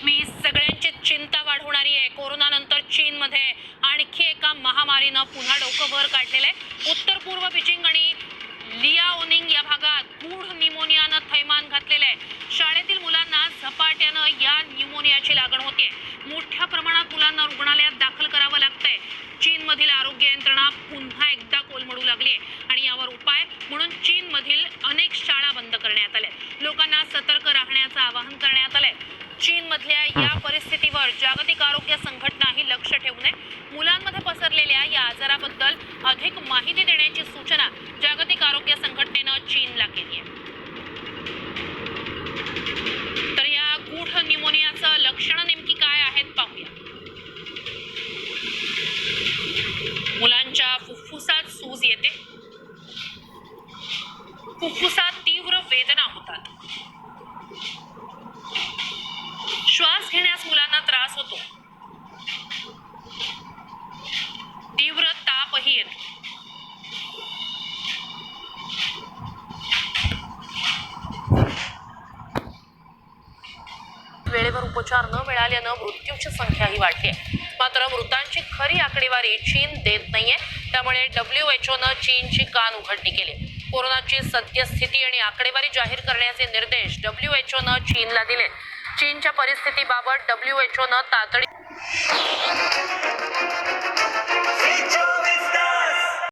मी सगळ्यांची चिंता वाढवणारी आहे। कोरोनानंतर चीनमध्ये आणखी एका महामारीनं पुन्हा डोकं वर काढलेलं आहे। उत्तर पूर्व बीजिंग आणि लियाओनिंग या भागात गूढ न्यूमोनियानं थैमान घातलेलं आहे। शाळेतील मुलांना झपाट्यानं या न्यूमोनियाची लागण होते। मोठ्या प्रमाणात मुलांना रुग्णालयात दाखल करावं लागतंय। चीनमधील आरोग्य यंत्रणा पुन्हा एकदा कोलमडू लागली आहे आणि यावर उपाय म्हणून चीनमधील अनेक शाळा बंद करण्यात आल्या। लोकांना सतर्क राहण्याचं आवाहन करण्यात आलंय। चीनमधल्या या परिस्थितीवर जागतिक आरोग्य संघटनाही लक्ष ठेवून आहे। मुलांमध्ये पसरलेल्या या आजाराबद्दल अधिक माहिती देण्याची सूचना जागतिक आरोग्य संघटनेनं चीनला केली आहे। तर या गूढ न्यूमोनियाचं लक्षणं नेमकी काय आहेत पाहूया। मुलांच्या फुफ्फुसात सूज येते, फुफ्फुसात तीव्र वेदना होतात, श्वास घेण्यास मुलांना त्रास होतो, तीव्र तापही येतो। वेळेवर उपचार न मिळाल्यानं मृत्यूची संख्याही वाढली आहे। मात्र मृतांची खरी आकडेवारी चीन देत नाहीये। त्यामुळे WHO चीनची कान उघडणी केली। कोरोनाची सद्यस्थिती आणि आकडेवारी जाहीर करण्याचे निर्देश WHO चीनला दिले। चीनच्या परिस्थितीबाबत WHO तातडीने